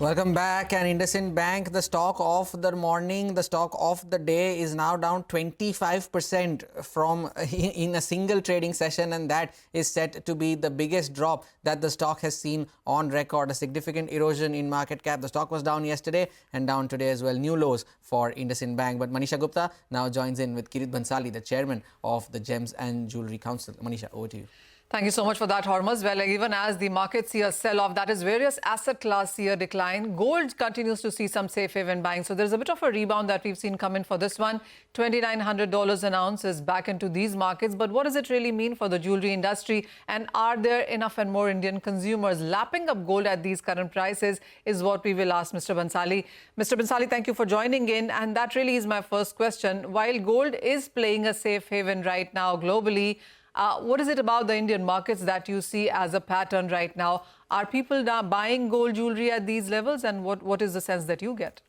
Welcome back. And IndusInd Bank, the stock of the morning, the stock of the day is now down 25% from in a single trading session, and that is set to be the biggest drop that the stock has seen on record. A significant erosion in market cap. The stock was down yesterday and down today as well. New lows for IndusInd Bank. But Manisha Gupta now joins in with Kirit Bhansali, the chairman of the Gems and Jewellery Council. Manisha, over to you. Thank you so much for that, Hormuz. Well, even as the markets see a sell-off, that is various asset class see a decline. Gold continues to see some safe haven buying. So there's a bit of a rebound that we've seen come in for this one. $2,900 an ounce is back into these markets. But what does it really mean for the jewelry industry? And are there enough and more Indian consumers lapping up gold at these current prices is what we will ask Mr. Bhansali. Mr. Bhansali, thank you for joining in. And that really is my first question. While gold is playing a safe haven right now globally, what is it about the Indian markets that you see as a pattern right now? Are people now buying gold jewelry at these levels, and what is the sense that you get?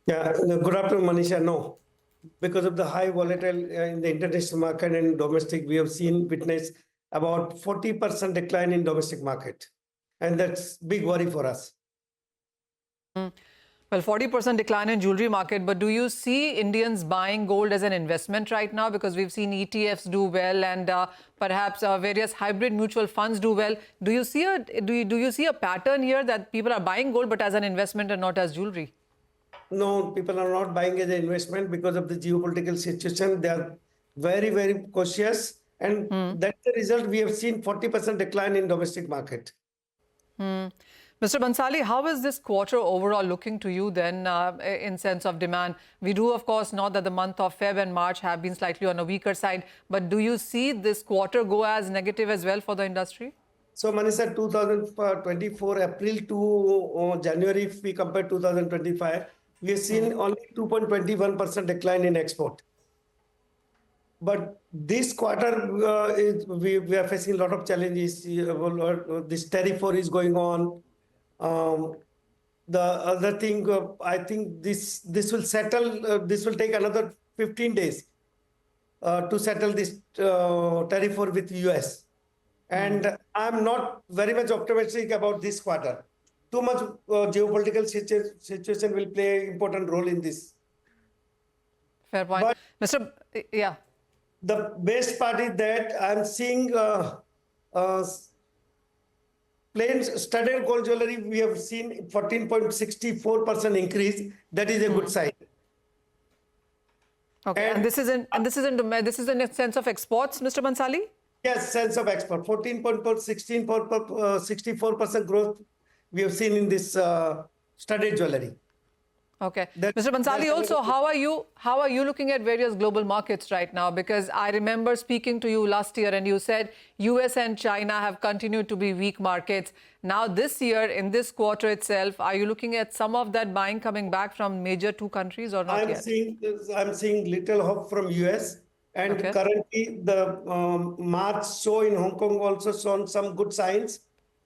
Yeah, good afternoon, Manisha. No, because of the high volatile in the international market and domestic, we have witnessed about 40% decline in domestic market, and that's big worry for us. Well, 40% decline in jewelry market, but do you see Indians buying gold as an investment right now? Because we've seen ETFs do well, and perhaps various hybrid mutual funds do well. Do you see a pattern here that people are buying gold but as an investment and not as jewelry? No, people are not buying as an investment because of the geopolitical situation. They are very, very cautious, and that's the result. We have seen 40% decline in domestic market. Mr. Bhansali, how is this quarter overall looking to you then in sense of demand? We do, of course, know that the month of Feb and March have been slightly on a weaker side, but do you see this quarter go as negative as well for the industry? So, Manisha, 2024, April to January, if we compare 2025, we have seen only 2.21% decline in export. But this quarter, we are facing a lot of challenges. This tariff war is going on. The other thing, I think this will settle. This will take another 15 days to settle this tariff war with US. And I'm not very much optimistic about this quarter. Too much geopolitical situation will play an important role in this. Fair point. But yeah. The best part is that I'm seeing plain studded gold jewelry. We have seen 14.64% increase. That is a good sign. Okay, and this is in a sense of exports, Mr. Bhansali? Yes, sense of export. 64% growth we have seen in this studded jewelry. Okay. Mr. Bhansali, also, how are you looking at various global markets right now? Because I remember speaking to you last year and you said US and China have continued to be weak markets. Now this year, in this quarter itself, are you looking at some of that buying coming back from major two countries or not yet? I'm seeing little hope from US. And currently, the March show in Hong Kong also shown some good signs.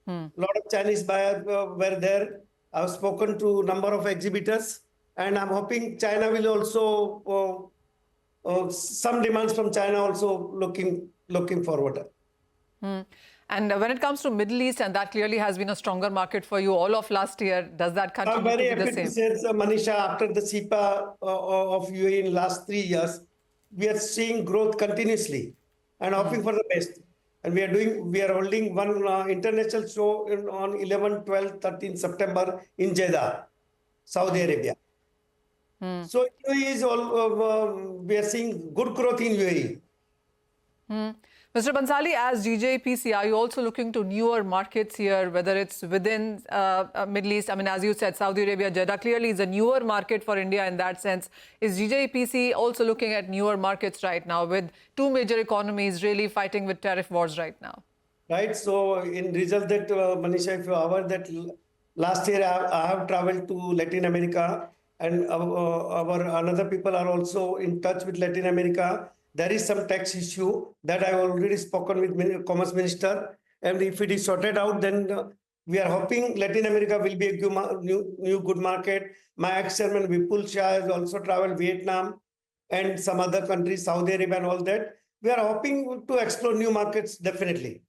A lot of Chinese buyers were there. I've spoken to a number of exhibitors. And I'm hoping China will also, some demands from China also looking forward. And when it comes to Middle East, and that clearly has been a stronger market for you all of last year, does that continue to be the same? I'm very happy to say, Manisha, after the CEPA of UAE in last 3 years, we are seeing growth continuously and hoping for the best. And we are holding one international show on 11, 12, 13 September in Jeddah, Saudi Arabia. So UAE is we are seeing good growth in UAE. Mr. Bhansali, as GJEPC, are you also looking to newer markets here, whether it's within Middle East? I mean, as you said, Saudi Arabia, Jeddah clearly is a newer market for India in that sense. Is GJEPC also looking at newer markets right now with two major economies really fighting with tariff wars right now? Right. So in result that, Manisha, if you are aware that last year I have traveled to Latin America, and our another people are also in touch with Latin America. There is some tax issue that I have already spoken with Commerce Minister. And if it is sorted out, then we are hoping Latin America will be a new good market. My ex-chairman Vipul Shah has also traveled Vietnam and some other countries, Saudi Arabia and all that. We are hoping to explore new markets, definitely.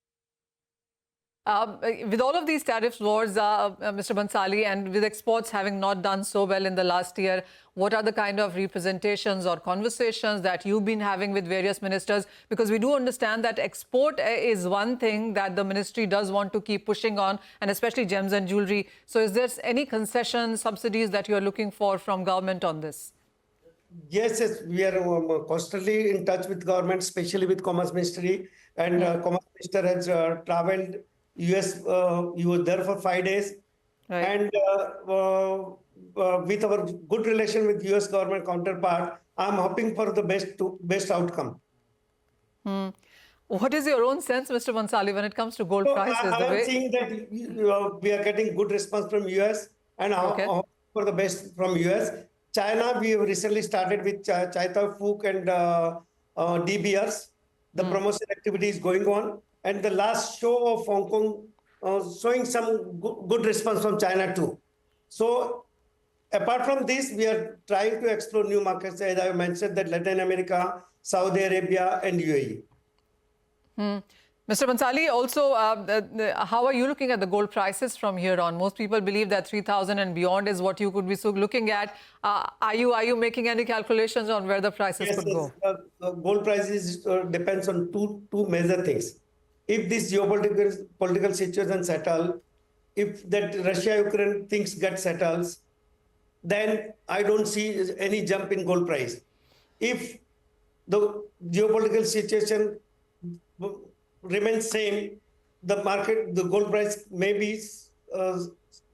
With all of these tariff wars, Mr. Bhansali, and with exports having not done so well in the last year, what are the kind of representations or conversations that you've been having with various ministers? Because we do understand that export is one thing that the ministry does want to keep pushing on, and especially gems and jewellery. So is there any concessions, subsidies that you're looking for from government on this? Yes, we are constantly in touch with government, especially with Commerce Ministry. And Commerce Minister has traveled US. He was there for 5 days. Right. And with our good relation with US government counterpart, I'm hoping for the best outcome. What is your own sense, Mr. Bhansali, when it comes to gold prices? I am seeing that we are getting good response from US and for the best from US. China, we have recently started with Chai Fook and De Beers. The promotion activity is going on. And the last show of Hong Kong showing some good response from China too. So apart from this, we are trying to explore new markets, as I mentioned, that Latin America, Saudi Arabia and UAE. Mr. Bhansali, also, how are you looking at the gold prices from here on? Most people believe that 3,000 and beyond is what you could be looking at. Are you making any calculations on where the prices could go? Gold prices depends on two major things. If this geopolitical situation settle, if that Russia-Ukraine things get settled, then I don't see any jump in gold price. If the geopolitical situation remains same, the gold price may be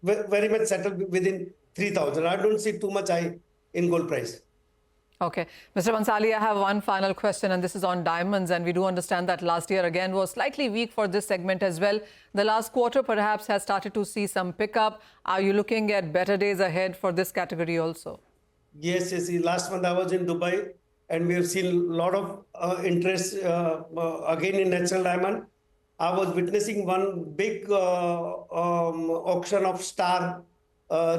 very much settled within 3,000. I don't see too much high in gold price. Okay. Mr. Bhansali, I have one final question, and this is on diamonds. And we do understand that last year again was slightly weak for this segment as well. The last quarter perhaps has started to see some pickup. Are you looking at better days ahead for this category also? Yes. Last month I was in Dubai, and we have seen a lot of interest again in natural diamond. I was witnessing one big auction of star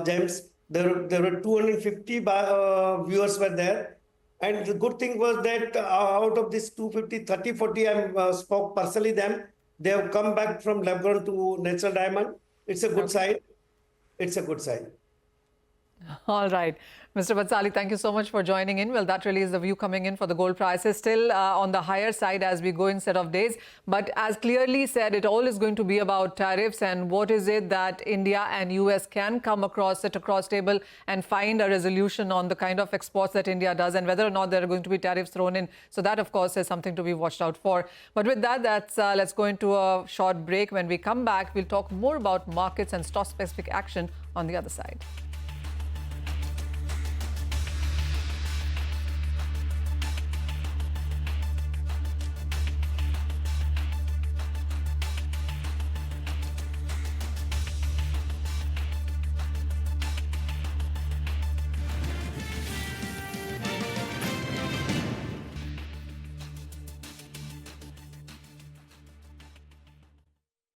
gems. There were 250 viewers were there. And the good thing was that out of this 250, 30, 40, I spoke personally them. They have come back from lab-grown to natural diamond. It's a good sign. It's a good sign. All right. Mr. Bhansali, thank you so much for joining in. Well, that really is the view coming in for the gold prices. Still on the higher side as we go in set of days. But as clearly said, it all is going to be about tariffs and what is it that India and US can come across, sit across table and find a resolution on the kind of exports that India does and whether or not there are going to be tariffs thrown in. So that, of course, is something to be watched out for. But with that, let's go into a short break. When we come back, we'll talk more about markets and stock-specific action on the other side.